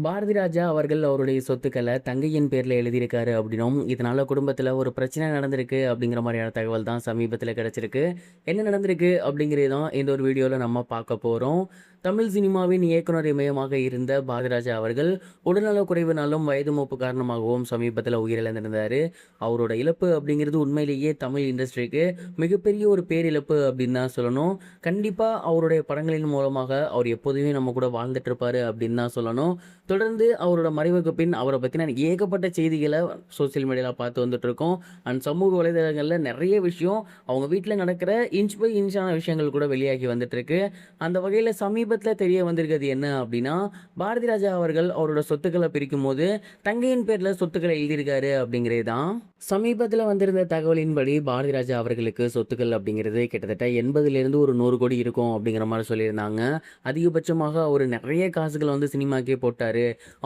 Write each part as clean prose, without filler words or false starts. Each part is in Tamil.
பாரதி ராஜா அவர்கள் அவருடைய சொத்துக்களை தங்கையின் பேர்ல எழுதியிருக்காரு அப்படின்னும், இதனால குடும்பத்துல ஒரு பிரச்சனை நடந்திருக்கு அப்படிங்கிற மாதிரியான தகவல் தான் சமீபத்துல கிடைச்சிருக்கு. என்ன நடந்திருக்கு அப்படிங்கிறது தான் இந்த ஒரு வீடியோல நம்ம பார்க்க போறோம். தமிழ் சினிமாவின் இயக்குனர் இமயமாக இருந்த பாரதி ராஜா அவர்கள் உடல்நலக் குறைவினாலும் வயது மூப்பு காரணமாகவும் சமீபத்தில் உயிரிழந்திருந்தாரு. அவரோட இழப்பு அப்படிங்கிறது உண்மையிலேயே தமிழ் இண்டஸ்ட்ரிக்கு மிகப்பெரிய ஒரு பேரிழப்பு அப்படின்னு தான் சொல்லணும். கண்டிப்பா அவருடைய படங்களின் மூலமாக அவர் எப்போதுமே நம்ம கூட வாழ்ந்துட்டு இருப்பாரு அப்படின்னு தான் சொல்லணும். தொடர்ந்து அவரோட மறைவுக்கு பின் அவரை பற்றின ஏகப்பட்ட செய்திகளை சோசியல் மீடியாவில் பார்த்து வந்துட்டு இருக்கோம். அண்ட் சமூக வலைதளங்களில் நிறைய விஷயம் அவங்க வீட்டில் நடக்கிற இன்ச் பை இன்ச்சான விஷயங்கள் கூட வெளியாகி வந்துட்டு இருக்கு. அந்த வகையில் சமீபத்தில் தெரிய வந்திருக்கிறது என்ன அப்படின்னா, பாரதி ராஜா அவர்கள் அவரோட சொத்துக்களை பிரிக்கும் போது தங்கையின் பேரில் சொத்துக்களை எழுதியிருக்காரு அப்படிங்கிறது தான். சமீபத்தில் வந்திருந்த தகவலின்படி பாரதி ராஜா அவர்களுக்கு சொத்துக்கள் அப்படிங்கிறது கிட்டத்தட்ட 80லேருந்து ஒரு 100 கோடி இருக்கும் அப்படிங்கிற மாதிரி சொல்லியிருந்தாங்க. அதிகபட்சமாக அவர் நிறைய காசுகளை வந்து சினிமாக்கே போட்டார்.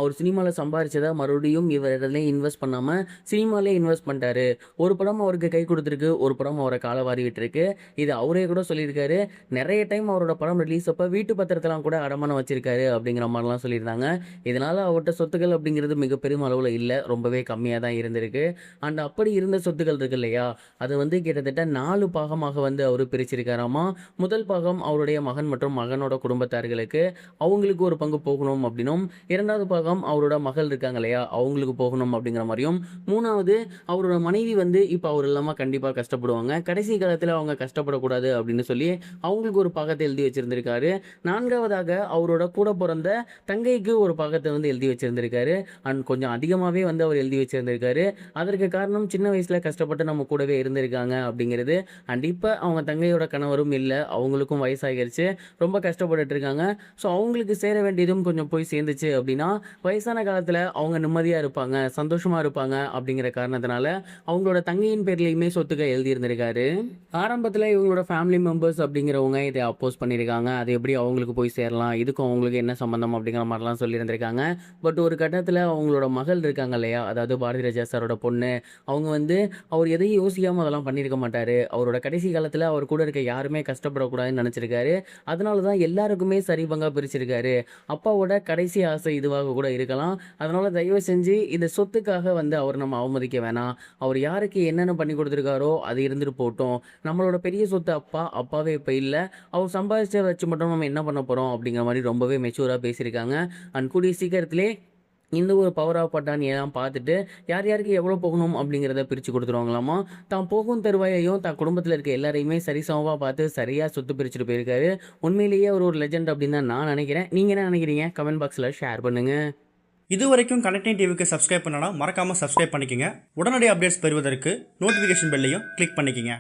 அவர் சினிமாவில் சம்பாரிச்சதை மறுபடியும் இவரிடலே இன்வெஸ்ட் பண்ணாமல் சினிமாலே இன்வெஸ்ட் பண்ணிட்டாரு. ஒரு படம் அவருக்கு கை கொடுத்துருக்கு, ஒரு படம் அவரை காலை வாரி விட்டுருக்கு. இது அவரே கூட சொல்லியிருக்காரு. நிறைய டைம் அவரோட படம் ரிலீஸ் அப்போ வீட்டு பத்திரத்தெல்லாம் கூட அடமானம் வச்சிருக்காரு அப்படிங்கிற மாதிரிலாம் சொல்லியிருந்தாங்க. இதனால் அவர்கிட்ட சொத்துக்கள் அப்படிங்கிறது மிக பெரும் அளவில் இல்லை, ரொம்பவே கம்மியாக தான் இருந்திருக்கு. அண்ட் அப்படி இருந்த சொத்துக்கள் இருக்கு இல்லையா, அது வந்து கிட்டத்தட்ட 4 பாகமாக வந்து அவர் பிரிச்சிருக்காராமா. முதல் பாகம் அவருடைய மகன் மற்றும் மகனோட குடும்பத்தார்களுக்கு, அவங்களுக்கு ஒரு பங்கு போகணும் அப்படின்னும், இரண்டாவது பாகம் அவரோட மகள் இருக்காங்க இல்லையா, அவங்களுக்கு போகணும் அப்படிங்கிற மாதிரியும், மூணாவது அவரோட மனைவி வந்து இப்போ அவர் இல்லாமல் கண்டிப்பாக கஷ்டப்படுவாங்க, கடைசி காலத்தில் அவங்க கஷ்டப்படக்கூடாது அப்படின்னு சொல்லி அவங்களுக்கு ஒரு பாகத்தை எழுதி வச்சிருந்திருக்காரு. நான்காவதாக அவரோட கூட பிறந்த தங்கைக்கு ஒரு பாகத்தை வந்து எழுதி வச்சிருந்திருக்காரு. அண்ட் கொஞ்சம் அதிகமாகவே வந்து அவர் எழுதி வச்சிருந்திருக்காரு. அதற்கு காரணம் சின்ன வயசுல கஷ்டப்பட்டு நம்ம கூடவே இருந்திருக்காங்க அப்படிங்கிறது. அண்ட் இப்போ அவங்க தங்கையோட கணவரும் இல்லை, அவங்களுக்கும் வயசாகிருச்சு, ரொம்ப கஷ்டப்பட்டுட்டு இருக்காங்க. ஸோ அவங்களுக்கு சேர வேண்டியதும் கொஞ்சம் போய் சேர்ந்துச்சு அப்படின்னா வயசான காலத்தில் அவங்க நிம்மதியாக இருப்பாங்க, சந்தோஷமாக இருப்பாங்க அப்படிங்கிற காரணத்தினால அவங்களோட தங்கையின் பேர்லையுமே சொத்துக்கள் எழுதியிருந்திருக்காரு. ஆரம்பத்தில் இவங்களோட ஃபேமிலி மெம்பர்ஸ் அப்படிங்கிறவங்க இதை அப்போஸ் பண்ணியிருக்காங்க. அது எப்படி அவங்களுக்கு போய் சேரலாம், இதுக்கும் அவங்களுக்கு என்ன சம்மந்தம் அப்படிங்கிற மாதிரிலாம் சொல்லியிருந்திருக்காங்க. பட் ஒரு கட்டத்தில் அவங்களோட மகள் இருக்காங்க இல்லையா, அதாவது பாரதி ராஜா சாரோட பொண்ணு, அவங்க வந்து அவர் எதையும் யோசிக்காமல் அதெல்லாம் பண்ணியிருக்க மாட்டார். அவரோட கடைசி காலத்தில் அவர் கூட இருக்க யாருமே கஷ்டப்படக்கூடாதுன்னு நினச்சிருக்காரு. அதனால தான் எல்லாருக்குமே சரி பங்காக பிரிச்சிருக்காரு. அப்பாவோட கடைசி ஆசை இதுவாக கூட இருக்கலாம். அதனால் தயவு செஞ்சு இந்த சொத்துக்காக வந்து அவர் நம்ம அவமதிக்க வேணாம். அவர் யாருக்கு என்னென்ன பண்ணி கொடுத்துருக்காரோ அது இருந்துட்டு போட்டோம். நம்மளோட பெரிய சொத்து அப்பாவே இப்போ இல்லை, அவர் சம்பாதிச்ச வச்சு மட்டும் நம்ம என்ன பண்ண போகிறோம் அப்படிங்கிற மாதிரி ரொம்பவே மெச்சூராக பேசியிருக்காங்க. அண்ட் கூடிய சீக்கிரத்திலே இந்த ஒரு பவர் ஆஃப் பட்டான் எல்லாம் பார்த்துட்டு யார் யாருக்கு எவ்வளோ போகணும் அப்படிங்கிறத பிரித்து கொடுத்துருவாங்களாமா. தான் போகும் தருவாயையும் தான் குடும்பத்தில் இருக்க எல்லாரையுமே சரிசமமாக பார்த்து சரியாக சொத்து பிரிச்சுட்டு போயிருக்காரு. உண்மையிலேயே அவர் ஒரு லெஜெண்ட் அப்படின்னு தான் நான் நினைக்கிறேன். நீங்கள் என்ன நினைக்கிறீங்க? கமெண்ட் பாக்ஸில் ஷேர் பண்ணுங்கள். இது வரைக்கும் கனெக்டிங் டிவிக்கு சப்ஸ்கிரைப் பண்ணனா மறக்காமல் சப்ஸ்கிரைப் பண்ணிக்கங்க. உடனடி அப்டேட்ஸ் பெறுவதற்கு நோட்டிஃபிகேஷன் பெல்லையும் கிளிக் பண்ணிக்கங்க.